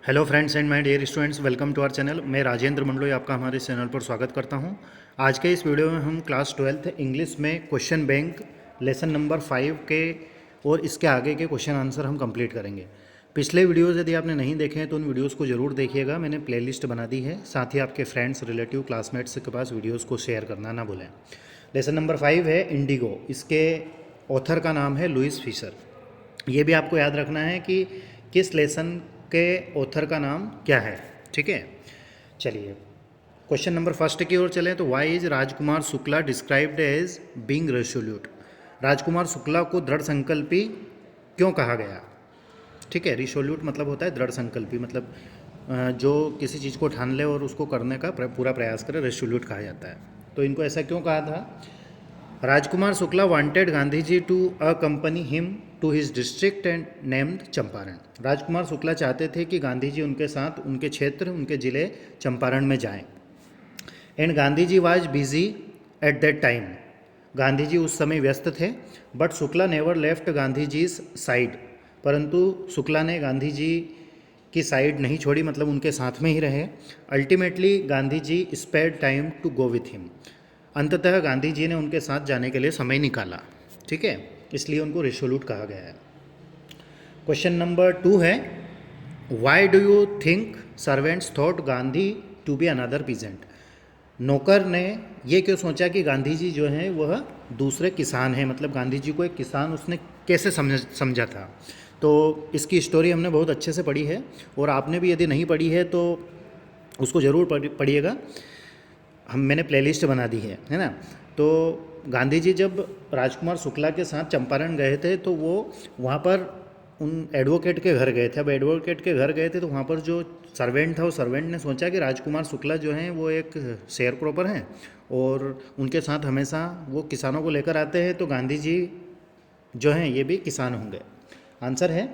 Hello friends and my dear students, welcome to our channel. मैं राजेंद्र मंडलोई आपका हमारे channel पर स्वागत करता हूं। आज के इस वीडियो में हम क्लास 12th इंग्लिश में क्वेश्चन बैंक लेसन नंबर 5 के और इसके आगे के क्वेश्चन आंसर हम कंप्लीट करेंगे। पिछले वीडियोज़ यदि आपने नहीं देखे हैं तो उन वीडियोज़ को ज़रूर देखिएगा, मैंने प्लेलिस्ट बना दी है। साथ ही आपके फ्रेंड्स, रिलेटिव, क्लासमेट्स के पास वीडियोज़ को शेयर करना ना भूलें। लेसन नंबर 5 है इंडिगो। इसके ऑथर का नाम है लुइस फिशर। ये भी आपको याद रखना है कि किस लेसन के ऑथर का नाम क्या है। ठीक है, चलिए क्वेश्चन नंबर फर्स्ट की ओर चलें। तो why is Rajkumar Shukla described as being resolute. Rajkumar Shukla को दृढ़ संकल्पी क्यों कहा गया। ठीक है, रिसोल्यूट मतलब होता है दृढ़ संकल्पी, मतलब जो किसी चीज़ को ठान ले और उसको करने का पूरा प्रयास करे, रेसोल्यूट कहा जाता है। तो इनको ऐसा क्यों कहा था। Rajkumar Shukla wanted Gandhi ji to accompany him to his district and named Champaran. Rajkumar Shukla चाहते थे कि गांधी जी उनके साथ उनके क्षेत्र, उनके ज़िले चंपारण में जाएं। And Gandhi ji was busy at that time. Gandhi ji उस समय व्यस्त थे। But Shukla never left Gandhi ji side. परंतु शुक्ला ने गांधी जी की साइड नहीं छोड़ी, मतलब उनके साथ में ही रहे। Ultimately Gandhi ji spared time to go with him. अंततः गांधी जी ने उनके साथ जाने के लिए समय निकाला। ठीक है, इसलिए उनको रिसोल्यूट कहा गया है। क्वेश्चन नंबर 2 है, why do you think servants thought Gandhi to be another peasant. नौकर ने ये क्यों सोचा कि गांधी जी जो हैं वह दूसरे किसान हैं, मतलब गांधी जी को एक किसान उसने कैसे समझा था। तो इसकी स्टोरी हमने बहुत अच्छे से पढ़ी है, और आपने भी यदि नहीं पढ़ी है तो उसको ज़रूर पढ़िएगा। मैंने प्लेलिस्ट बना दी है ना। तो गांधी जी जब राजकुमार शुक्ला के साथ चंपारण गए थे तो वो वहाँ पर उन एडवोकेट के घर गए थे। अब एडवोकेट के घर गए थे तो वहाँ पर जो सर्वेंट था, वो सर्वेंट ने सोचा कि राजकुमार शुक्ला जो हैं वो एक शेयर क्रॉपर हैं और उनके साथ हमेशा वो किसानों को लेकर आते हैं, तो गांधी जी जो हैं ये भी किसान होंगे। आंसर है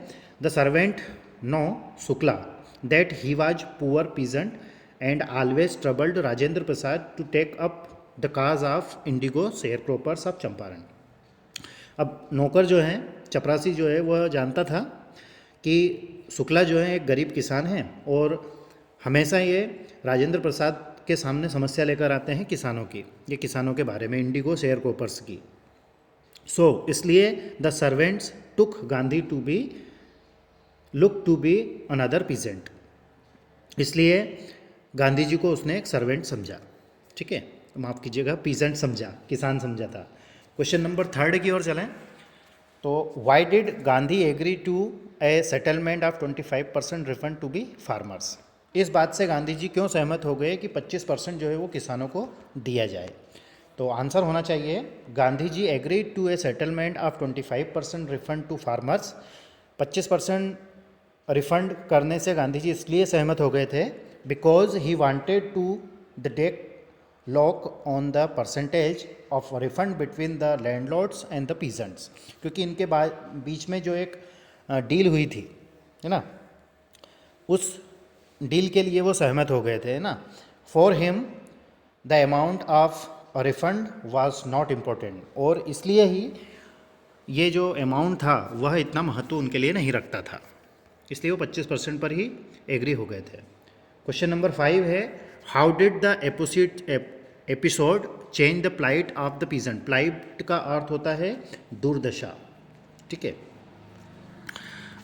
the servant know Shukla that he was poor peasant and always troubled Rajendra Prasad to take up the cause of indigo sharecroppers of Champaran. अब नौकर जो है, चपरासी जो है, वह जानता था कि शुक्ला जो है एक गरीब किसान हैं और हमेशा ये राजेंद्र प्रसाद के सामने समस्या लेकर आते हैं किसानों की, ये किसानों के बारे में, इंडिगो शेयर क्रॉपर्स की। इसलिए the servants took Gandhi to be look to be another peasant. इसलिए गांधी जी को उसने एक सर्वेंट समझा। ठीक है, माफ़ कीजिएगा, पीजेंट समझा, किसान समझा था। क्वेश्चन नंबर 3 की ओर चलें। तो why did Gandhi agree to a settlement of 25% refund to be farmers. इस बात से गांधी जी क्यों सहमत हो गए कि 25% जो है वो किसानों को दिया जाए। तो आंसर होना चाहिए Gandhi ji agree to a settlement of 25% refund to farmers. 25% refund करने से गांधी जी इसलिए सहमत हो गए थे because he wanted to the take lock on the percentage of refund between the landlords and the peasants. क्योंकि इनके बीच में जो एक डील हुई थी, है ना, उस डील के लिए वो सहमत हो गए थे, है ना। For him the amount of refund was not important. और इसलिए ही ये जो अमाउंट था वह इतना महत्व उनके लिए नहीं रखता था, इसलिए वो 25% पर ही एग्री हो गए थे। क्वेश्चन नंबर 5 है, how did the episode change the plight of the peasant. Plight का अर्थ होता है दुर्दशा। ठीक है,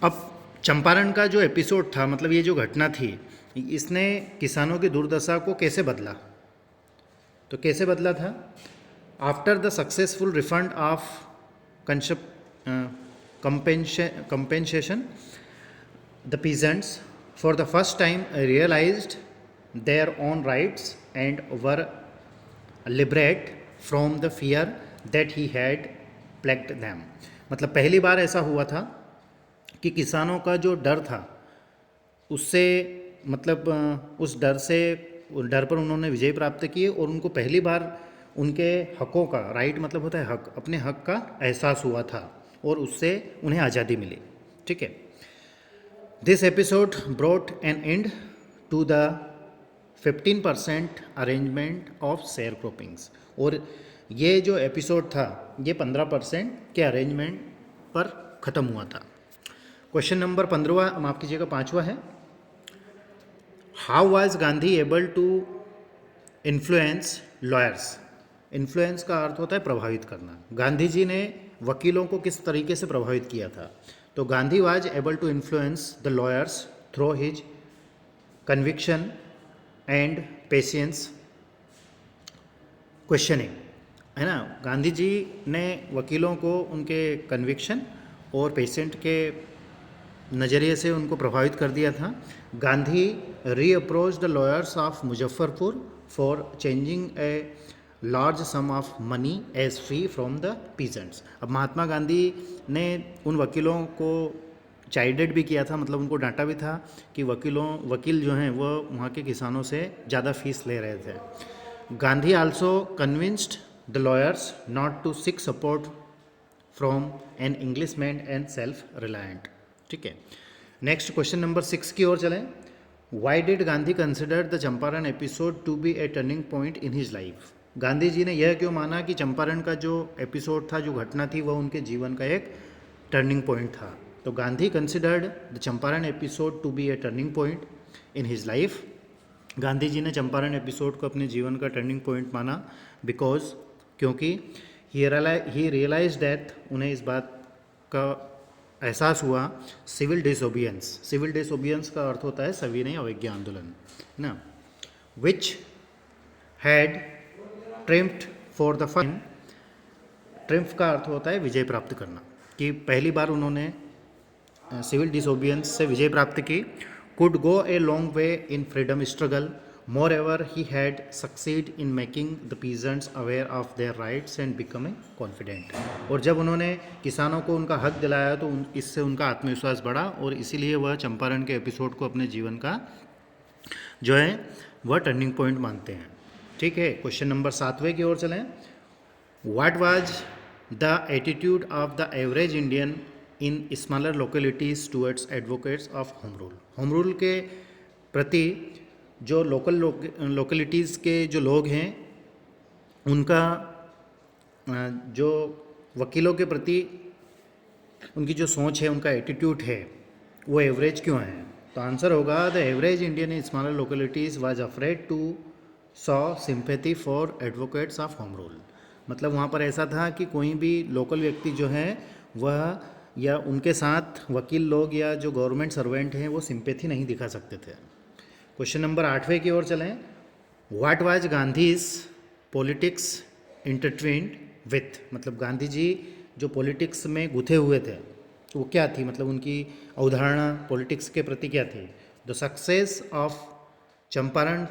अब चंपारण का जो एपिसोड था, मतलब ये जो घटना थी, इसने किसानों की दुर्दशा को कैसे बदला। तो कैसे बदला था। After the successful refund of compensation the peasants for the first time realized their own rights and were liberated from the fear that he had plagued them। मतलब पहली बार ऐसा हुआ था कि किसानों का जो डर था उससे, मतलब उस डर पर उन्होंने विजय प्राप्त किए और उनको पहली बार उनके हकों का, राइट मतलब होता है हक, अपने हक का एहसास हुआ था और उससे उन्हें आज़ादी मिली। ठीक है, this episode brought an end to the 15% arrangement of share croppings. और ये जो एपिसोड था ये 15% के अरेंजमेंट पर ख़त्म हुआ था। क्वेश्चन नंबर 15, माफ़ कीजिएगा 5वां है, how was Gandhi able to influence lawyers? Influence का अर्थ होता है प्रभावित करना। गांधी जी ने वकीलों को किस तरीके से प्रभावित किया था? तो Gandhi was able to influence the lawyers through his conviction and patience questioning, है ना। गांधी जी ने वकीलों को उनके कन्विक्शन और पेशेंट के नज़रिए से उनको प्रभावित कर दिया था। Gandhi reapproach the lawyers of Muzaffarpur for changing a large sum of money as fee from the peasants. अब महात्मा गांधी ने उन वकीलों को चाइडेड भी किया था, मतलब उनको डांटा भी था कि वकील जो हैं वो वहाँ के किसानों से ज़्यादा फीस ले रहे थे। Gandhi also convinced the lawyers not to seek support from an English man and self reliant. ठीक है, नेक्स्ट क्वेश्चन नंबर 6 की ओर चलें। Why did Gandhi consider the Champaran episode to be a turning point in his life? Gandhi ji ने यह क्यों माना कि चंपारण का जो एपिसोड था, जो घटना थी, वह उनके जीवन का एक टर्निंग पॉइंट था। तो Gandhi considered the Champaran episode to be a turning point in his life. Gandhi ji ने चंपारण एपिसोड को अपने जीवन का टर्निंग पॉइंट माना बिकॉज, क्योंकि ही रियलाइज दैट, उन्हें इस बात का एहसास हुआ, सिविल डिसोबियंस। सिविल डिसोबियंस का अर्थ होता है सविनय अवज्ञा आंदोलन, है ना। Which had triumphed for the fun. Triumph का अर्थ होता है विजय प्राप्त करना, कि पहली बार उन्होंने सिविल डिसोबियंस से विजय प्राप्त की। Could go a long way in freedom struggle. More ever he had succeed in making the peasants aware of their rights and becoming confident. और जब उन्होंने किसानों को उनका हक दिलाया तो इससे उनका आत्मविश्वास बढ़ा, और इसीलिए वह चंपारण के एपिसोड को अपने जीवन का जो है वह टर्निंग पॉइंट मानते हैं। ठीक है, क्वेश्चन नंबर 7वें की ओर चलें। What was the attitude of the average Indian in smaller localities towards advocates of home rule? Home rule के प्रति जो लोकेलिटीज़ के जो लोग हैं, उनका जो वकीलों के प्रति उनकी जो सोच है, उनका एटीट्यूड है, वो एवरेज क्यों है? तो आंसर होगा the average Indian in smaller localities was afraid to saw sympathy for advocates of home rule. मतलब वहाँ पर ऐसा था कि कोई भी लोकल व्यक्ति जो है वह, या उनके साथ वकील लोग या जो गवर्नमेंट सर्वेंट हैं, वो सिंपैथी नहीं दिखा सकते थे। क्वेश्चन नंबर 8वें की ओर चलें। What was Gandhi's politics intertwined with? मतलब गांधी जी जो पॉलिटिक्स में गुथे हुए थे वो क्या थी, मतलब उनकी अवधारणा पॉलिटिक्स के प्रति क्या थी? The success of Champaran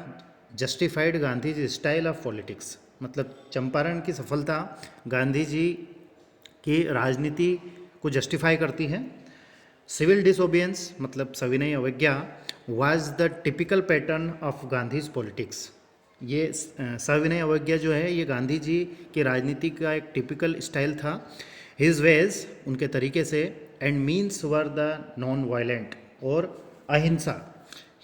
justified Gandhi's style of politics. मतलब चंपारण की सफलता गांधी जी की राजनीति को जस्टिफाई करती है। सिविल डिसोबियंस मतलब सविनय अवज्ञा was the typical pattern of Gandhi's politics. ये सविनय अवज्ञा जो है ये गांधी जी की राजनीति का एक टिपिकल स्टाइल था। हिज वेज, उनके तरीके से, and means were the non violent, और अहिंसा।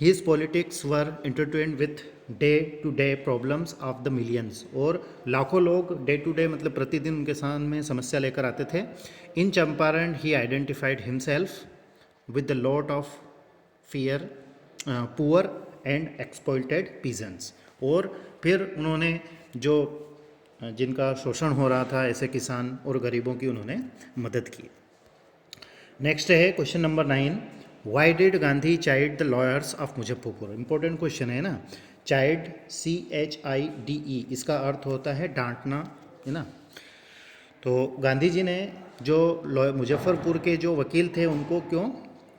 His politics were intertwined with day to day problems of the millions, और लाखों लोग डे टू डे मतलब प्रतिदिन उनके सामने समस्या लेकर आते थे। In Champaran he identified himself with the lot of fear poor and exploited peasants, और फिर उन्होंने जो जिनका शोषण हो रहा था ऐसे किसान और गरीबों की उन्होंने मदद की। नेक्स्ट है question number 9। Y did Gandhi child the lawyers of Muzaffarpur? Important question है ना। चाइड CHIDE, इसका अर्थ होता है डांटना, है ना। तो गांधी जी ने जो मुजफ्फरपुर के जो वकील थे उनको क्यों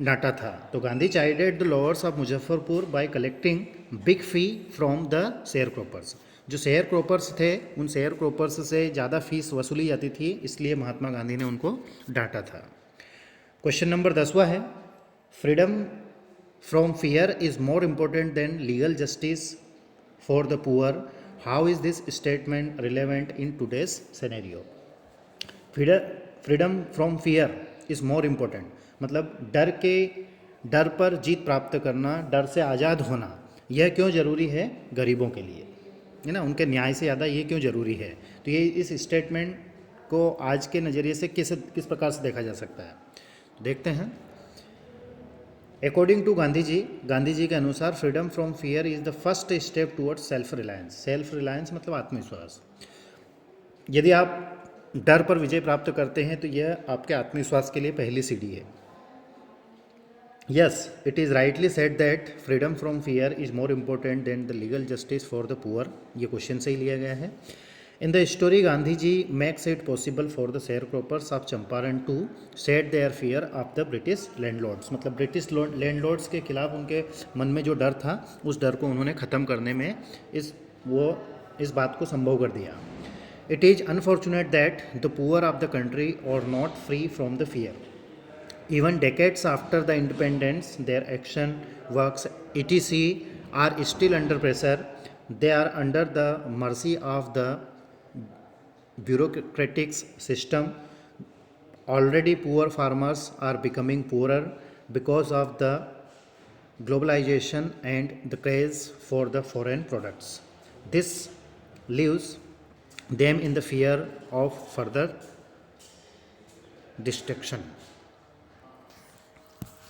डांटा था? तो Gandhi chided the lawyers of Muzaffarpur by collecting big fee from the share croppers. जो शेयर क्रॉपर्स थे उन शेयर क्रॉपर्स से ज़्यादा फीस वसूली जाती थी, इसलिए महात्मा गांधी ने उनको डांटा था। क्वेश्चन नंबर 10वां है। Freedom from fear is more important then legal justice for the poor. How is this statement relevant in today's scenario? Freedom from fear is more important, मतलब डर पर जीत प्राप्त करना, डर से आज़ाद होना, यह क्यों ज़रूरी है गरीबों के लिए, है ना। उनके न्याय से ज़्यादा ये क्यों ज़रूरी है? तो ये इस स्टेटमेंट को आज के नज़रिए से किस प्रकार से देखा जा सकता है, देखते हैं। अकॉर्डिंग टू गांधी जी के अनुसार freedom from fear is the first step towards self reliance. Self reliance मतलब आत्मविश्वास। यदि आप डर पर विजय प्राप्त करते हैं तो यह आपके आत्मविश्वास के लिए पहली सीढ़ी है। Yes, it is rightly said that freedom from fear is more important than the legal justice for the poor. ये क्वेश्चन से ही लिया गया है। In the story Gandhi ji makes it possible for the share croppers of Champaran to set their fear of the British landlords. मतलब British landlords के खिलाफ उनके मन में जो डर था, उस डर को उन्होंने ख़त्म करने में इस बात को संभव कर दिया। It is unfortunate that the poor of the country are not free from the fear. Even decades after the independence, their action works etc. are still under pressure. They are under the mercy of the bureaucratic system. Already poor farmers are becoming poorer because of the globalization and the craze for the foreign products. This leaves them in the fear of further destruction.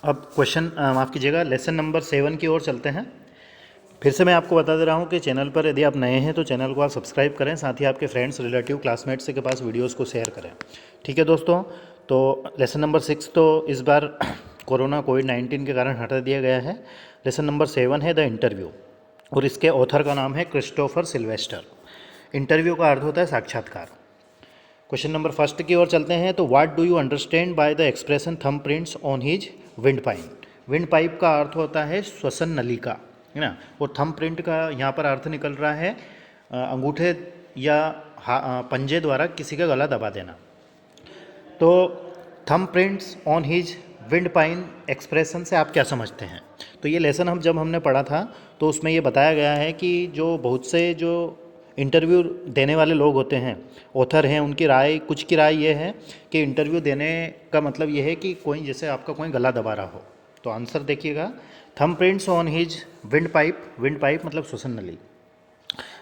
अब question माफ़ कीजिएगा, lesson number 7 की ओर चलते हैं। फिर से मैं आपको बता दे रहा हूँ कि चैनल पर यदि आप नए हैं तो चैनल को आप सब्सक्राइब करें, साथ ही आपके फ्रेंड्स, रिलेटिव, क्लासमेट्स के पास वीडियोस को शेयर करें। ठीक है दोस्तों, तो लेसन नंबर 6 तो इस बार कोविड-19 के कारण हटा दिया गया है। लेसन नंबर 7 है द इंटरव्यू, और इसके ऑथर का नाम है क्रिस्टोफर सिल्वेस्टर। इंटरव्यू का अर्थ होता है साक्षात्कार। क्वेश्चन नंबर 1 की ओर चलते हैं। तो what do you understand by the expression thumb prints on his wind pipe. Wind pipe का अर्थ होता है श्वसन नलिका, है ना, और थंब प्रिंट का यहाँ पर अर्थ निकल रहा है अंगूठे या पंजे द्वारा किसी का गला दबा देना। तो thumb prints on his wind pine expression से आप क्या समझते हैं? तो ये लेसन जब हमने पढ़ा था तो उसमें ये बताया गया है कि जो बहुत से जो इंटरव्यू देने वाले लोग होते हैं, ऑथर हैं, उनकी राय, कुछ की राय ये है कि इंटरव्यू देने का मतलब ये है कि कोई जैसे आपका कोई गला दबा रहा हो। तो आंसर देखिएगा, thumb prints on his wind pipe मतलब श्वसन नली,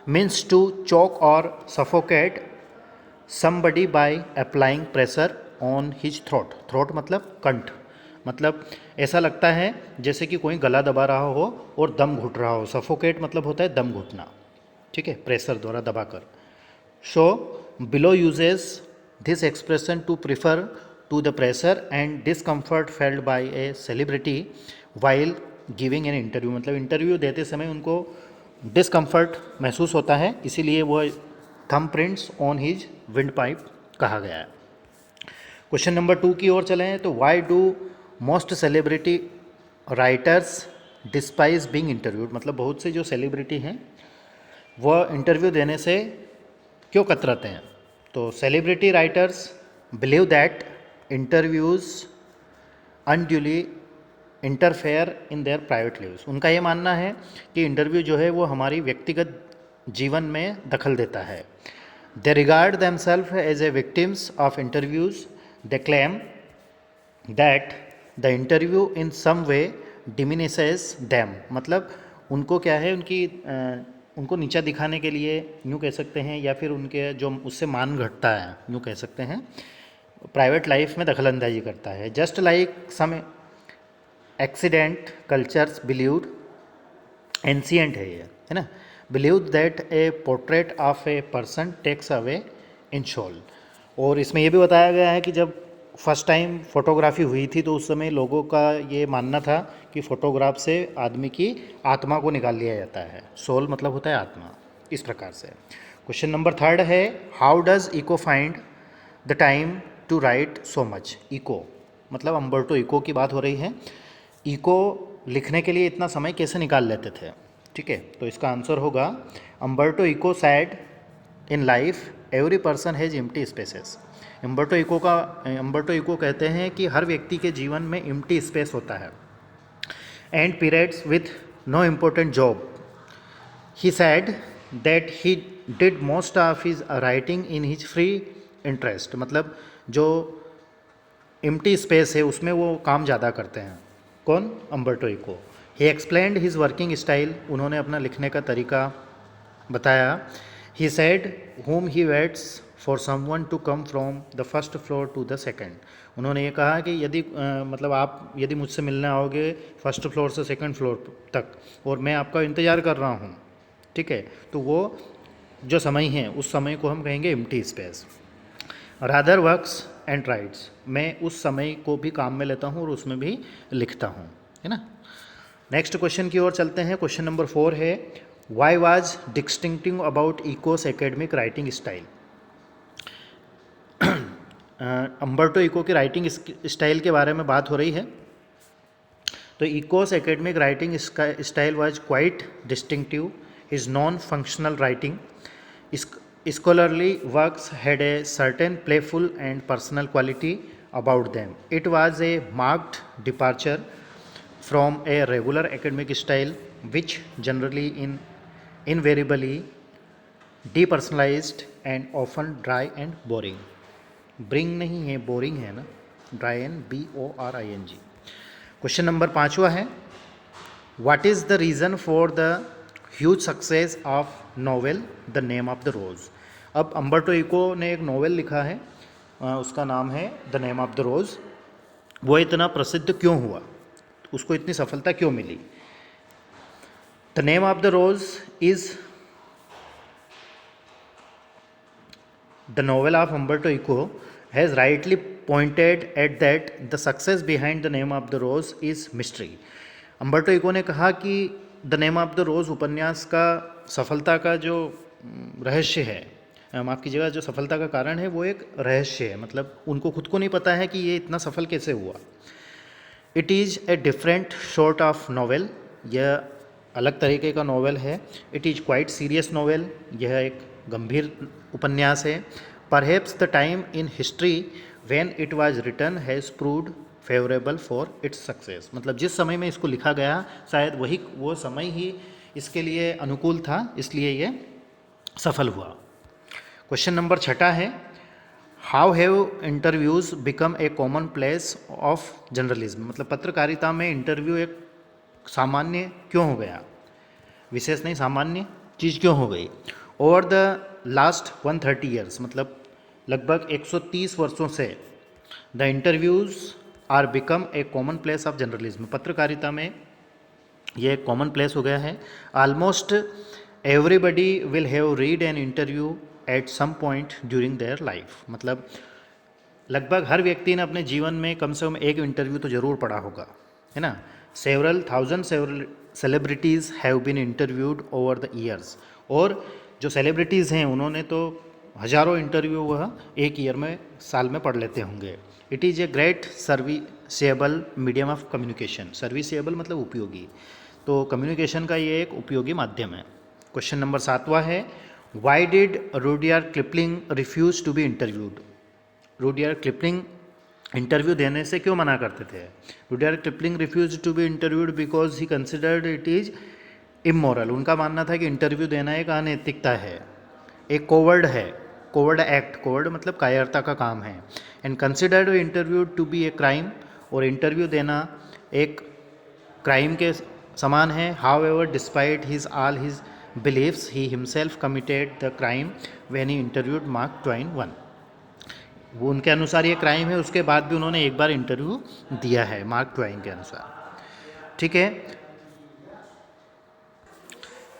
मीन्स टू चोक और suffocate somebody by applying pressure on his throat मतलब कंठ, मतलब ऐसा लगता है जैसे कि कोई गला दबा रहा हो और दम घुट रहा हो। सफोकेट मतलब होता है दम घुटना, ठीक है, प्रेशर द्वारा दबाकर। So Bellow uses this expression to prefer to the pressure and discomfort felt by a celebrity while giving an interview. मतलब इंटरव्यू देते समय उनको डिसकम्फर्ट महसूस होता है, इसीलिए वो thumbprints on his windpipe कहा गया है। क्वेश्चन नंबर 2 की ओर चलें। तो why do most celebrity writers despise being interviewed. मतलब बहुत से जो सेलिब्रिटी हैं वह इंटरव्यू देने से क्यों कतराते हैं? तो celebrity writers believe that interviews unduly interfere in their private lives. उनका ये मानना है कि इंटरव्यू जो है वो हमारी व्यक्तिगत जीवन में दखल देता है। They regard themselves as a victims of interviews. They claim that the interview in some way diminishes them. मतलब उनको क्या है, उनको नीचा दिखाने के लिए यूँ कह सकते हैं, या फिर उनके जो उससे मान घटता है यूँ कह सकते हैं, प्राइवेट लाइफ में दखलंदाजी करता है। Just like some accident cultures believed, ancient है ये, है ना, believed that a portrait of a person takes away in soul. और इसमें यह भी बताया गया है कि जब फर्स्ट टाइम फोटोग्राफी हुई थी तो उस समय लोगों का ये मानना था कि फ़ोटोग्राफ से आदमी की आत्मा को निकाल लिया जाता है। सोल मतलब होता है आत्मा, इस प्रकार से। क्वेश्चन नंबर 3 है, how does Eco find the time to write so much. Eco मतलब अम्बर्टो इको की बात हो रही है। इको लिखने के लिए इतना समय कैसे निकाल लेते थे? ठीक है, तो इसका आंसर होगा Umberto Eco said in life every person has empty spaces. Umberto Eco कहते हैं कि हर व्यक्ति के जीवन में एम्प्टी स्पेस होता है and periods with know important job. He sad that he did most of his writing in his free interest. मतलब जो एम्प्टी स्पेस है उसमें वो काम ज़्यादा करते हैं। कौन? Umberto Eco. He explained his working style. उन्होंने अपना लिखने का तरीका बताया। He said whom he waits for someone to come from the first floor to the second. उन्होंने ये कहा कि यदि मतलब आप यदि मुझसे मिलने आओगे फर्स्ट फ्लोर से सेकंड फ्लोर तक और मैं आपका इंतज़ार कर रहा हूँ, ठीक है, तो वो जो समय है उस समय को हम कहेंगे empty space. Rather works and rights, मैं उस समय को भी काम में लेता हूँ और उसमें भी लिखता हूँ, है ना। नेक्स्ट क्वेश्चन की ओर चलते हैं। क्वेश्चन नंबर 4 है, why was distinctive about Eco's academic writing style. Umberto Eco की राइटिंग स्टाइल के बारे में बात हो रही है। तो Eco's academic writing style was quite distinctive, his non functional writing scholarly works had a certain playful and personal quality about them. It was a marked departure from a regular academic style, which generally invariably depersonalized and often dry and boring. Bring नहीं है, boring है ना, dry and BORING। Question number 5वां है, What is the reason for the huge success of novel The Name of the Rose? अब अम्बर्टो eco ने एक नॉवेल लिखा है, उसका नाम है the name of the rose. वो इतना प्रसिद्ध क्यों हुआ, उसको इतनी सफलता क्यों मिली? The name of the rose is the novel of Umberto Eco has rightly pointed at that the success behind the name of the rose is mystery. Umberto eco ने कहा कि the name of the rose उपन्यास का सफलता का जो रहस्य है, माफ़ कीजिएगा, जो सफलता का कारण है वो एक रहस्य है, मतलब उनको खुद को नहीं पता है कि ये इतना सफल कैसे हुआ। It is a different sort of novel, यह अलग तरीके का नॉवेल है। It is quite serious novel, यह एक गंभीर उपन्यास है। Perhaps the time in history when it was written has proved favourable for its success, मतलब जिस समय में इसको लिखा गया शायद वही वो समय ही इसके लिए अनुकूल था, इसलिए ये सफल हुआ। क्वेश्चन नंबर 6 है, how have interviews become a commonplace of journalism, मतलब पत्रकारिता में इंटरव्यू एक सामान्य क्यों हो गया, विशेष नहीं सामान्य चीज़ क्यों हो गई। ओवर द लास्ट 130 ईयर्स, मतलब लगभग 130 वर्षों से the interviews are become a commonplace of journalism, पत्रकारिता में ये एक कॉमन प्लेस हो गया है। Almost everybody will have read an interview at some point during their life, मतलब लगभग हर व्यक्ति ने अपने जीवन में कम से कम एक इंटरव्यू तो ज़रूर पढ़ा होगा, है ना। Several celebrities have been interviewed over the years, और जो सेलिब्रिटीज़ हैं उन्होंने तो हज़ारों इंटरव्यू वह एक ईयर में साल में पढ़ लेते होंगे। It is a great serviceable medium of communication, serviceable मतलब उपयोगी, तो कम्युनिकेशन का ये एक उपयोगी माध्यम है। क्वेश्चन नंबर 7वां है, why did Rudyard Kipling refuse to be interviewed. Rudyard Kipling interview देने से क्यों मना करते थे? Rudyard Kipling refuse to be interviewed because he considered it is immoral, उनका मानना था कि इंटरव्यू देना एक अनैतिकता है, एक कोवर्ड है, कोवर्ड एक्ट, कोवर्ड मतलब कायरता का काम है। And considered interview to be a crime, और इंटरव्यू देना एक क्राइम के समान है। However despite his all his believes he himself committed the crime when he interviewed Mark Twain one, वो उनके अनुसार ये क्राइम है, उसके बाद भी उन्होंने एक बार इंटरव्यू दिया है मार्क ट्वेन के अनुसार, ठीक है।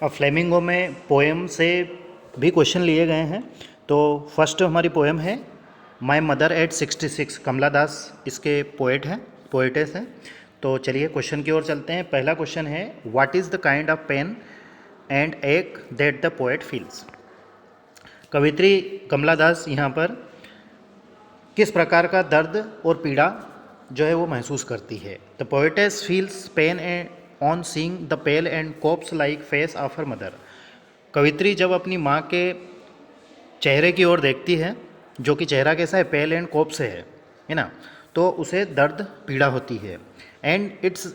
अब फ्लेमिंगो में पोएम से भी क्वेश्चन लिए गए हैं। तो फर्स्ट हमारी पोएम है माय मदर एट 66, कमला दास इसके पोएटेस हैं। तो चलिए क्वेश्चन की ओर चलते हैं। पहला क्वेश्चन है, what is the kind of pain and ache that the poet feels. कवित्री कमला दास यहाँ पर किस प्रकार का दर्द और पीड़ा जो है वो महसूस करती है। The poetess feels pain and on seeing the pale and corpse like face of her mother. कवित्री जब अपनी माँ के चेहरे की ओर देखती है, जो कि चेहरा कैसा है, पेल एंड कोप्स है ना, तो उसे दर्द पीड़ा होती है। And it's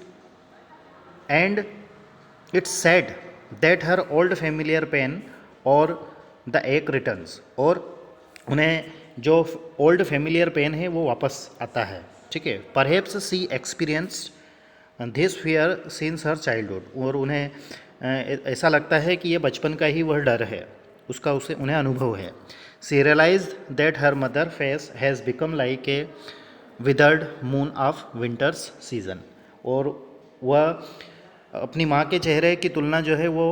sad that her old familiar pain और द एक रिटर्न्स, और उन्हें जो ओल्ड फेमिलियर पेन है वो वापस आता है, ठीक है। Perhaps she experienced this fear since her childhood, और उन्हें ऐसा लगता है कि ये बचपन का ही वह डर है, उसका उसे उन्हें अनुभव है। She realise that her mother face has become like a withered moon of winters season, और वह अपनी माँ के चेहरे की तुलना जो है वो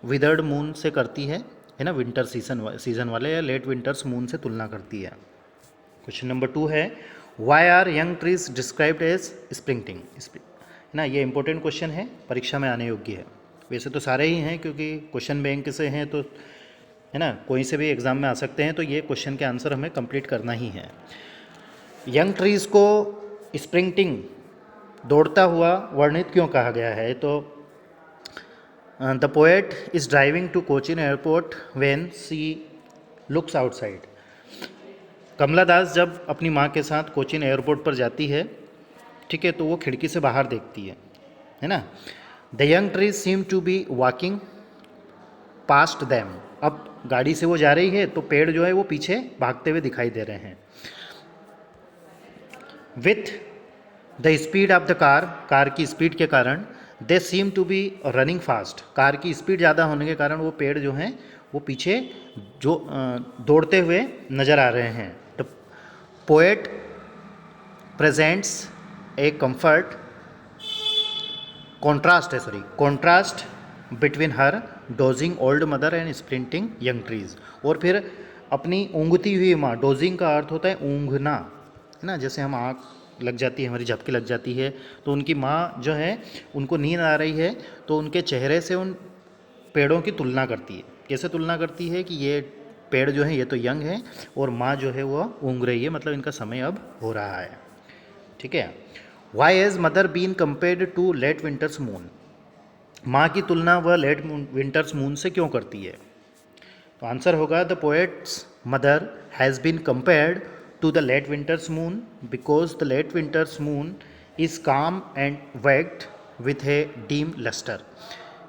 विदर्ड मून से करती है ना, विंटर सीजन वाले या लेट विंटर्स मून से तुलना करती है। क्वेश्चन नंबर 2 है, why are young trees described as sprinting, है ना, ये इंपॉर्टेंट क्वेश्चन है, परीक्षा में आने योग्य है। वैसे तो सारे ही हैं क्योंकि क्वेश्चन बैंक से हैं, तो है ना, कोई से भी एग्ज़ाम में आ सकते हैं, तो ये क्वेश्चन के आंसर हमें कंप्लीट करना ही है। यंग ट्रीज़ को स्प्रिंगटिंग, दौड़ता हुआ वर्णित क्यों कहा गया है? तो the poet is driving to Cochin airport when she looks outside. Kamala Das जब अपनी माँ के साथ कोचीन एयरपोर्ट पर जाती है, ठीक है, तो वो खिड़की से बाहर देखती है ना। The young trees seem to be walking past them. अब गाड़ी से वो जा रही है तो पेड़ जो है वो पीछे भागते हुए दिखाई दे रहे हैं। With the speed of the car की स्पीड के कारण, they seem to be running fast. Car की स्पीड ज़्यादा होने के कारण वो पेड़ जो हैं वो पीछे जो दौड़ते हुए नज़र आ रहे हैं। The poet presents A contrast between her dosing old mother and sprinting young trees. और फिर अपनी ऊँघती हुई माँ, डोजिंग का अर्थ होता है ऊँघना, है ना, जैसे हम आँख लग जाती है, हमारी झपकी लग जाती है, तो उनकी माँ जो है उनको नींद आ रही है, तो उनके चेहरे से उन पेड़ों की तुलना करती है। कैसे तुलना करती है कि ये पेड़ जो है ये तो यंग है और माँ जो है वो ऊँघ रही है, मतलब इनका समय अब हो रहा है, ठीक है। Why has mother been compared to late winter's moon, माँ की तुलना वह लेट विंटर्स मून से क्यों करती है? तो आंसर होगा, the poet's mother has been compared to the late winter's moon because the late winter's moon is calm and waked with a dim luster.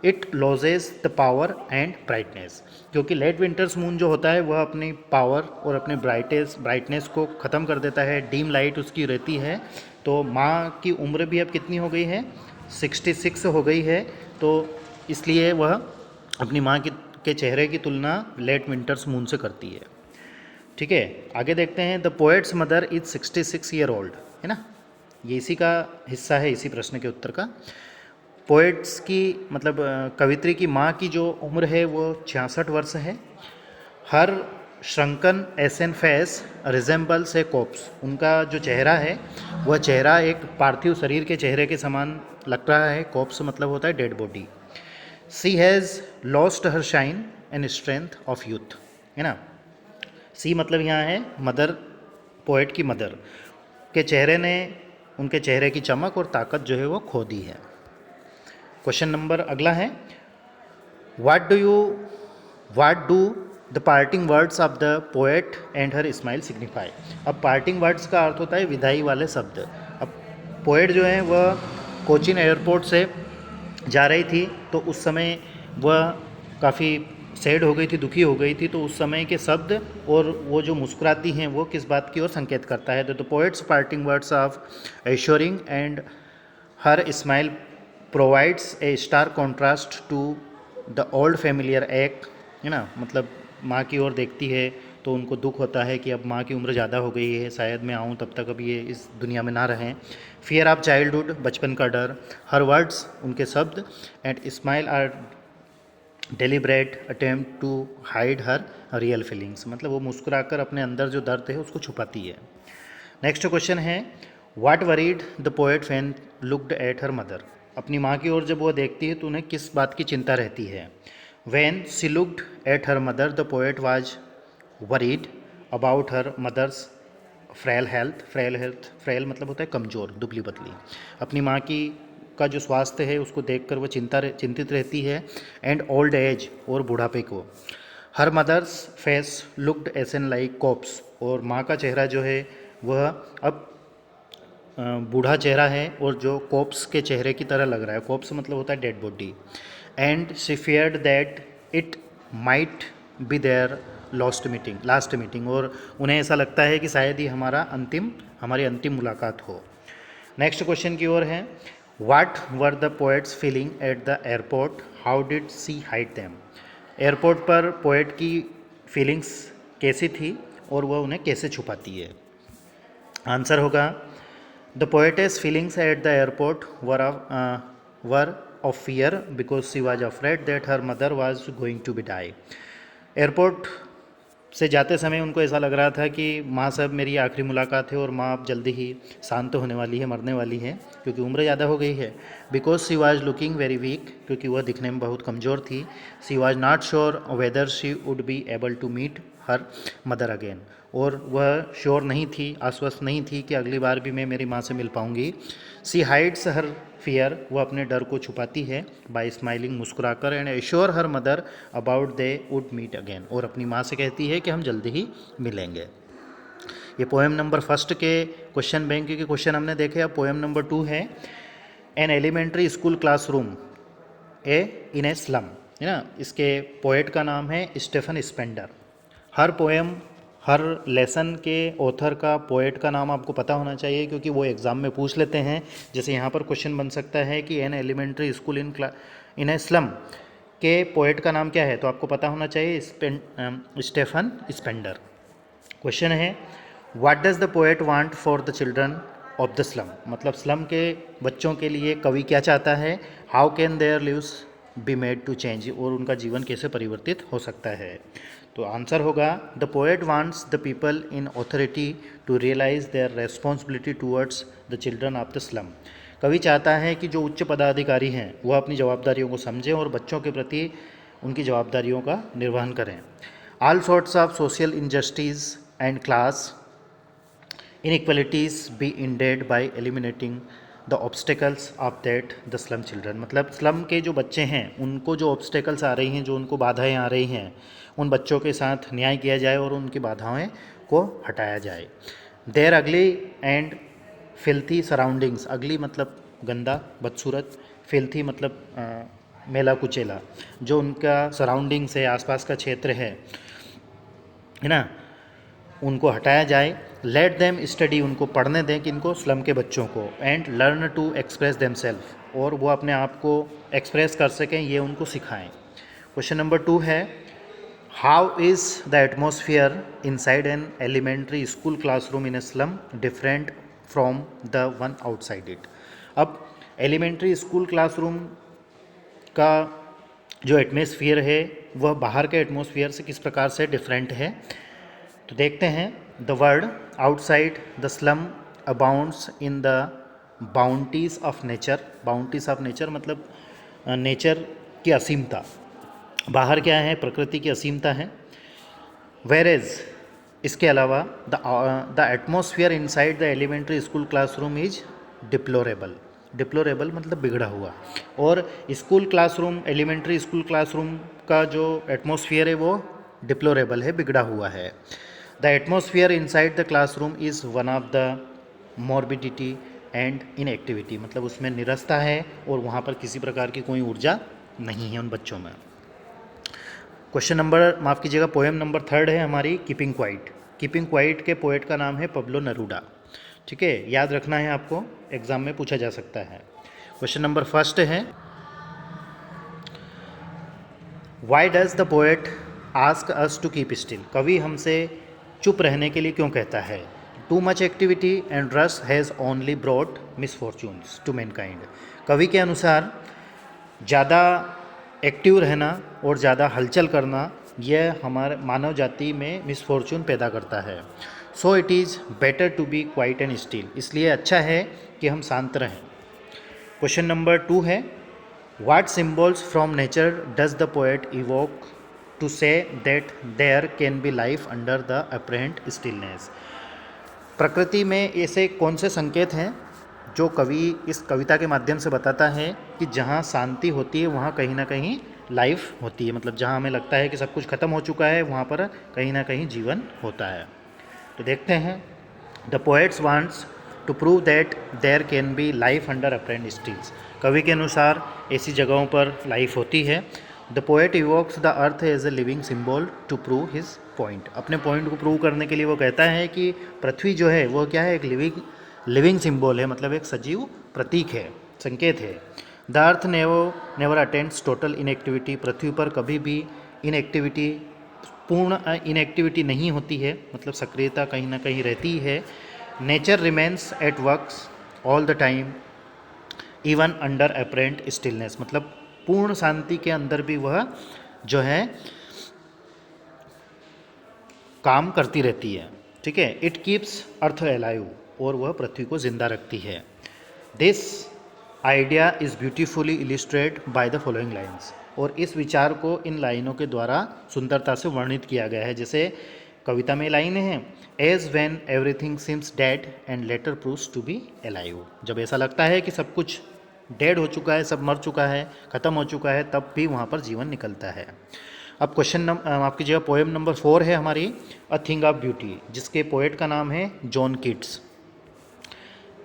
It loses the power and brightness. क्योंकि late winter's moon जो होता है वह अपनी power और अपने brightness को ख़त्म कर देता है, डीम लाइट उसकी रहती है। तो माँ की उम्र भी अब कितनी हो गई है? 66 हो गई है, तो इसलिए वह अपनी माँ के चेहरे की तुलना लेट विंटर्स मून से करती है, ठीक है। आगे देखते हैं, the poet's mother is 66 year old, है ना, ये इसी का हिस्सा है, इसी प्रश्न के उत्तर का। पोएट्स की मतलब कवित्री की माँ की जो उम्र है वो 66 वर्ष है। हर श्रंकन एसन फेस रिजेंबल्स ए कोप्स, उनका जो चेहरा है वह चेहरा एक पार्थिव शरीर के चेहरे के समान लग रहा है। कोप्स मतलब होता है dead body. She has lost her shine and strength of youth, है ना। सी मतलब यहाँ है मदर, पोएट की मदर के चेहरे ने उनके चेहरे की चमक और ताकत जो है वो खो दी है। क्वेश्चन नंबर अगला है, what do the parting words of the poet and her smile signify. अब पार्टिंग वर्ड्स का अर्थ होता है विदाई वाले शब्द। अब पोएट जो है वह कोचीन एयरपोर्ट से जा रही थी, तो उस समय वह काफ़ी सैड हो गई थी, दुखी हो गई थी, तो उस समय के शब्द और वो जो मुस्कुराती हैं वो किस बात की ओर संकेत करता है? तो poet's parting words of assuring and her smile provides a stark contrast to the old familiar एक्ट, है ना, मतलब माँ की ओर देखती है तो उनको दुख होता है कि अब माँ की उम्र ज़्यादा हो गई है, शायद मैं आऊँ तब तक अब ये इस दुनिया में ना रहें। फियर ऑफ चाइल्डहुड, बचपन का डर। हर वर्ड्स, उनके शब्द, and smile are deliberate attempt to hide her real feelings, मतलब वो मुस्कुराकर अपने अंदर जो दर्द है उसको छुपाती है। नेक्स्ट क्वेश्चन है, what worried the poet when looked at her mother. अपनी माँ की ओर जब वो देखती है तो उन्हें किस बात की चिंता रहती है? When she looked at her mother the poet was worried about her mother's frail health. Frail मतलब होता है कमज़ोर, दुबली पतली। अपनी माँ की का जो स्वास्थ्य है उसको देखकर वह चिंतित रहती है। एंड ओल्ड एज, और बुढ़ापे को। हर मदर्स फेस लुक्ड एसन लाइक कॉप्स, और माँ का चेहरा जो है वह अब बूढ़ा चेहरा है और जो कॉप्स के चेहरे की तरह लग रहा है। कॉप्स मतलब होता है dead body. And she feared that it might be their last meeting, और उन्हें ऐसा लगता है कि शायद ही हमारी अंतिम मुलाकात हो। नेक्स्ट क्वेश्चन की ओर है, what were the poet's feeling at the airport, how did she hide them. Airport पर पोएट की फीलिंग्स कैसी थी और वह उन्हें कैसे छुपाती है। आंसर होगा the poetess feelings at the airport were of fear because she was afraid that her mother was going to be die. Airport से जाते समय उनको ऐसा लग रहा था कि माँ से अब मेरी आखिरी मुलाकात है और माँ अब जल्दी ही शांत होने वाली है, मरने वाली है क्योंकि उम्र ज़्यादा हो गई है। Because she was looking very weak, क्योंकि वह दिखने में बहुत कमज़ोर थी। She was not sure whether she would be able to meet her mother again, और वह श्योर नहीं थी, आश्वस्त नहीं थी कि अगली बार भी मैं मेरी माँ से मिल पाऊँगी। सी हाइड्स हर फियर, वह अपने डर को छुपाती है बाय स्माइलिंग, मुस्कुराकर, and assure her mother about they would meet again, और अपनी माँ से कहती है कि हम जल्दी ही मिलेंगे। ये पोएम नंबर फर्स्ट के क्वेश्चन बैंक के क्वेश्चन हमने देखे। अब पोएम नंबर 2 है an elementary school classroom in a slum, है ना। इसके पोएट का नाम है स्टेफन स्पेंडर। हर पोएम, हर लेसन के ऑथर का, पोएट का नाम आपको पता होना चाहिए क्योंकि वो एग्ज़ाम में पूछ लेते हैं। जैसे यहाँ पर क्वेश्चन बन सकता है कि an elementary school in a slum के पोएट का नाम क्या है, तो आपको पता होना चाहिए स्टेफन स्पेंडर। क्वेश्चन है what does the poet want for the children of the slum, मतलब स्लम के बच्चों के लिए कवि क्या चाहता है। How can their lives be made to change, और उनका जीवन कैसे परिवर्तित हो सकता है। तो आंसर होगा the poet wants the people in authority to realise their responsibility towards the children of the slum. कवि चाहता है कि जो उच्च पदाधिकारी हैं वह अपनी जवाबदारियों को समझें और बच्चों के प्रति उनकी जवाबदारियों का निर्वहन करें। All sorts of social injustice and class inequalities be ended by eliminating the obstacles of that the slum children, मतलब स्लम के जो बच्चे हैं उनको जो ऑब्स्टेकल्स आ रही हैं, जो उनको बाधाएं आ रही हैं, उन बच्चों के साथ न्याय किया जाए और उनकी बाधाएं को हटाया जाए। देयर अगली एंड फिल्थी सराउंडिंग्स, अगली मतलब गंदा, बदसूरत, फिल्थी मतलब मेला कुचेला, जो उनका सराउंडिंग्स है, आसपास का क्षेत्र है ना, उनको हटाया जाए। लेट देम स्टडी, उनको पढ़ने दें, किनको, स्लम के बच्चों को। And learn to express themselves, और वो अपने आप को एक्सप्रेस कर सकें, ये उनको सिखाएं। क्वेश्चन नंबर 2 है how is the atmosphere inside an elementary school classroom in a slum different from the one outside it. अब एलिमेंट्री स्कूल क्लासरूम का जो एटमॉस्फेयर है वह बाहर के एटमॉस्फेयर से किस प्रकार से डिफरेंट है, तो देखते हैं। The word outside the slum abounds in the bounties of nature. Bounties of nature मतलब नेचर की असीमता, बाहर क्या है, प्रकृति की असीमता है। वेर एज, इसके अलावा the atmosphere inside the elementary school classroom is deplorable. Deplorable मतलब बिगड़ा हुआ, और school classroom, elementary school classroom का जो एटमॉस्फेयर है वो डिप्लोरेबल है, बिगड़ा हुआ है। The atmosphere inside the classroom is one of the morbidity and inactivity, मतलब उसमें निरस्ता है और वहाँ पर किसी प्रकार की कोई ऊर्जा नहीं है उन बच्चों में। क्वेश्चन नंबर, माफ़ कीजिएगा, पोएम नंबर 3 है हमारी कीपिंग क्वाइट। कीपिंग क्वाइट के पोएट का नाम है पब्लो नेरूदा। ठीक है, याद रखना है आपको, एग्जाम में पूछा जा सकता है। क्वेश्चन नंबर 1 है why does the poet ask us to keep still, कवि हमसे चुप रहने के लिए क्यों कहता है। Too much activity and rush has only brought misfortunes to mankind, कवि के अनुसार ज़्यादा एक्टिव रहना और ज़्यादा हलचल करना यह हमारे मानव जाति में मिसफॉर्चून पैदा करता है। So it is better to be quiet and still, इसलिए अच्छा है कि हम शांत रहें। क्वेश्चन नंबर 2 है what symbols from nature does the poet evoke to say that there can be life under the apparent stillness, प्रकृति में ऐसे कौन से संकेत हैं जो कवि इस कविता के माध्यम से बताता है कि जहाँ शांति होती है वहाँ कहीं ना कहीं लाइफ होती है, मतलब जहाँ हमें लगता है कि सब कुछ खत्म हो चुका है वहाँ पर कहीं ना कहीं जीवन होता है। तो देखते हैं। The poets wants to prove that there can be life under apparent stills, कवि के अनुसार ऐसी जगहों पर लाइफ होती है। The poet evokes the earth as a living symbol to prove his point, अपने पॉइंट को प्रूव करने के लिए वो कहता है कि पृथ्वी जो है वो क्या है, एक लिविंग सिम्बॉल है, मतलब एक सजीव प्रतीक है, संकेत है। The earth never attends total inactivity, पृथ्वी पर कभी भी इनएक्टिविटी, पूर्ण इनएक्टिविटी नहीं होती है, मतलब सक्रियता कहीं ना कहीं रहती है। Nature remains at works all the time even under apparent stillness, मतलब पूर्ण शांति के अंदर भी वह जो है काम करती रहती है। ठीक है। इट कीप्स अर्थ अलाइव, और वह पृथ्वी को जिंदा रखती है। This idea is beautifully illustrate by the following lines, और इस विचार को इन लाइनों के द्वारा सुंदरता से वर्णित किया गया है। जैसे कविता में लाइनें हैं, as when everything seems dead and later proves to be alive, जब ऐसा लगता है कि सब कुछ डेड हो चुका है, सब मर चुका है, ख़त्म हो चुका है, तब भी वहाँ पर जीवन निकलता है। अब क्वेश्चन आपकी जगह पोएम नंबर 4 है हमारी, अ थिंग ऑफ ब्यूटी, जिसके पोएट का नाम है जॉन कीट्स।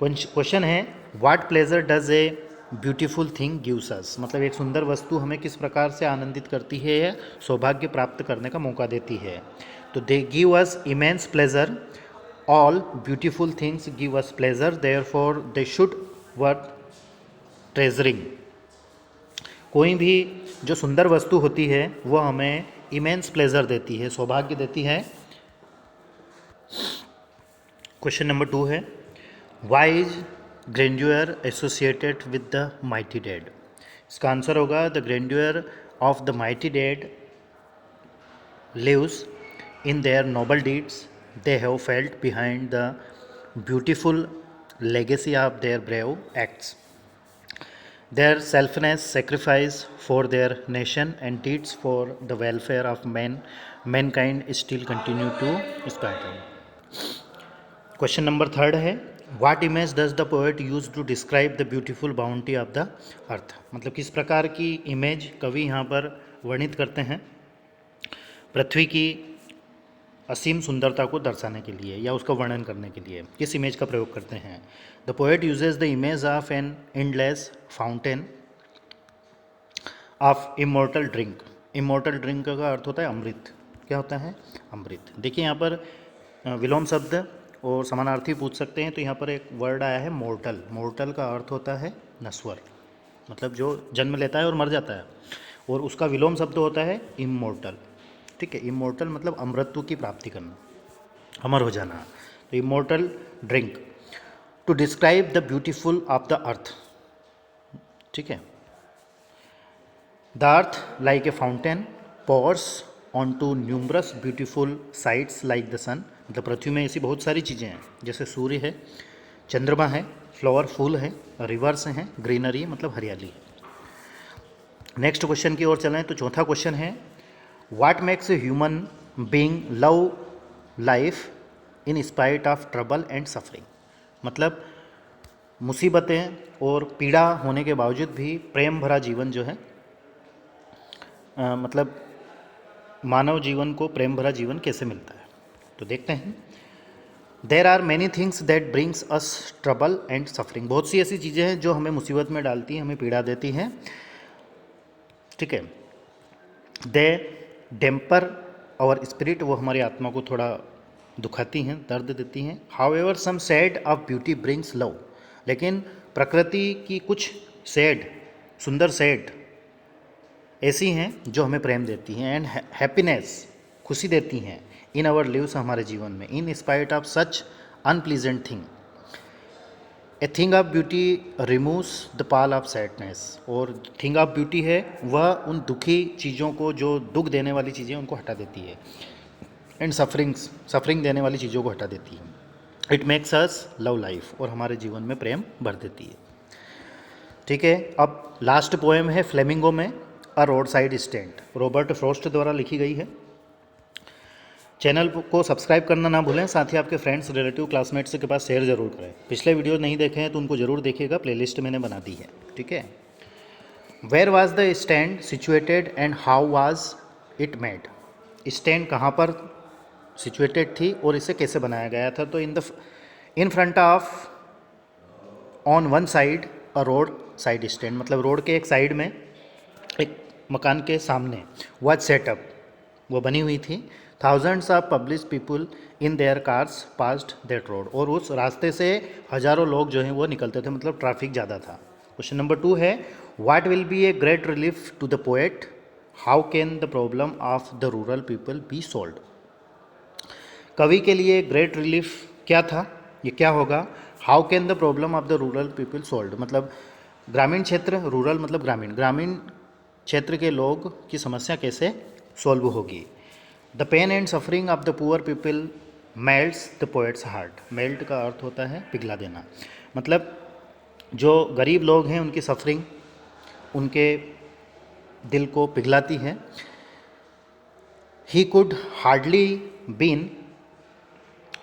क्वेश्चन है, what pleasure does a beautiful thing gives us, मतलब एक सुंदर वस्तु हमें किस प्रकार से आनंदित करती है या सौभाग्य प्राप्त करने का मौका देती है। तो they give us immense pleasure, all beautiful things give us pleasure, therefore they should worth treasuring. कोई भी जो सुंदर वस्तु होती है वह हमें इमेंस प्लेजर देती है, सौभाग्य देती है। क्वेश्चन नंबर 2 है, why is grandeur associated with the mighty dead. इसका आंसर होगा, the grandeur of the mighty dead lives in their noble deeds, they have felt behind the beautiful legacy of their brave acts, their selfless sacrifice for their nation and deeds for the welfare of mankind still continue to inspire. Question number 3 है, what image does the poet use to describe the beautiful bounty of the earth, मतलब किस प्रकार की image कवि यहाँ पर वर्णित करते हैं पृथ्वी की असीम सुंदरता को दर्शाने के लिए या उसका वर्णन करने के लिए किस इमेज का प्रयोग करते हैं। The poet uses the image of an endless fountain of immortal drink. Immortal drink का अर्थ होता है अमृत। क्या होता है? अमृत। देखिए यहाँ पर विलोम शब्द और समानार्थी पूछ सकते हैं, तो यहाँ पर एक वर्ड आया है मोर्टल। मोर्टल का अर्थ होता है नश्वर, मतलब जो जन्म लेता है और मर जाता है, और उसका विलोम शब्द होता है इमोर्टल। ठीक है, इमोर्टल मतलब अमृतत्व की प्राप्ति करना, अमर हो जाना। तो immortal drink to describe the beautiful of the earth. ठीक है, the earth like a fountain pours on to numerous beautiful sights like the sun, मतलब पृथ्वी में ऐसी बहुत सारी चीज़ें हैं, जैसे सूर्य है, चंद्रमा है, फ्लावर फूल है, रिवर्स हैं, ग्रीनरी मतलब हरियाली है। नेक्स्ट क्वेश्चन की ओर चलें तो चौथा क्वेश्चन है, what makes a human being love life in spite of trouble and suffering, मतलब मुसीबतें और पीड़ा होने के बावजूद भी प्रेम भरा जीवन जो है, मतलब मानव जीवन को प्रेम भरा जीवन कैसे मिलता है। तो देखते हैं, there are many things that brings us trouble and suffering, बहुत सी ऐसी चीज़ें हैं जो हमें मुसीबत में डालती हैं, हमें पीड़ा देती हैं। ठीक है, दे डेम्पर और स्पिरिट, वो हमारी आत्मा को थोड़ा दुखाती हैं, दर्द देती हैं। However some sad of beauty brings love, लेकिन प्रकृति की कुछ सैड, सुंदर सैड ऐसी हैं जो हमें प्रेम देती हैं, एंड हैप्पीनेस, खुशी देती हैं इन आवर लिव्स, हमारे जीवन में, in spite of such unpleasant thing. A thing of beauty removes the Pal of sadness, और थिंग ऑफ ब्यूटी है वह उन दुखी चीज़ों को, जो दुख देने वाली चीज़ें उनको हटा देती है, एंड सफरिंग देने वाली चीज़ों को हटा देती है। It makes us love life, और हमारे जीवन में प्रेम भर देती है। ठीक है, अब लास्ट पोएम है फ्लेमिंगो में, a road side stand, Robert Frost द्वारा लिखी गई है। चैनल को सब्सक्राइब करना ना भूलें, साथ ही आपके फ्रेंड्स, रिलेटिव, क्लासमेट्स के पास शेयर जरूर करें। पिछले वीडियो नहीं देखे हैं तो उनको जरूर देखिएगा, प्लेलिस्ट मैंने बना दी है। ठीक है, where was the stand situated and how was it made, stand कहाँ पर सिचुएटेड थी और इसे कैसे बनाया गया था। तो in front of on one side a road side stand, मतलब रोड के एक साइड में, एक मकान के सामने, वाज सेटअप, वो बनी हुई थी। Thousands of public people in their cars passed that road, और उस रास्ते से हज़ारों लोग जो हैं वो निकलते थे, मतलब ट्रैफिक ज़्यादा था। क्वेश्चन नंबर 2 है, what will be a great relief to the poet how can the problem of the rural people be solve. कवि के लिए ग्रेट रिलीफ क्या था, ये क्या होगा, how can the problem of the rural people solve, मतलब ग्रामीण क्षेत्र, रूरल मतलब ग्रामीण, ग्रामीण क्षेत्र के लोग की समस्या कैसे सॉल्व होगी। The pain and suffering of the poor people melts the poet's heart. Melt का अर्थ होता है पिघला देना, मतलब जो गरीब लोग हैं उनकी सफरिंग उनके दिल को पिघलाती है। He could hardly been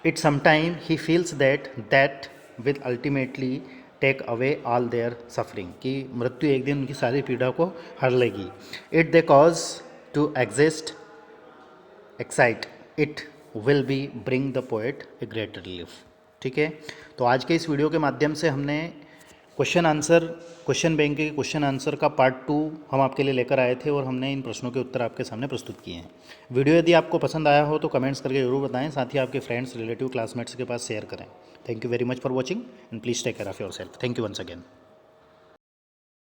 it sometime he feels that will ultimately take away all their suffering, कि मृत्यु एक दिन उनकी सारी पीड़ा को हर लेगी। It they cause to exist excite it will be bring the poet a great relief. ठीक है, तो आज के इस वीडियो के माध्यम से हमने क्वेश्चन बैंक के क्वेश्चन आंसर का पार्ट 2 हम आपके लिए लेकर आए थे और हमने इन प्रश्नों के उत्तर आपके सामने प्रस्तुत किए हैं। वीडियो यदि आपको पसंद आया हो तो कमेंट्स करके जरूर बताएं, साथ ही आपके फ्रेंड्स, रिलेटिव, क्लासमेट्स के पास शेयर करें। Thank you very much for watching and please take care of your सेल्फ। Thank you once again.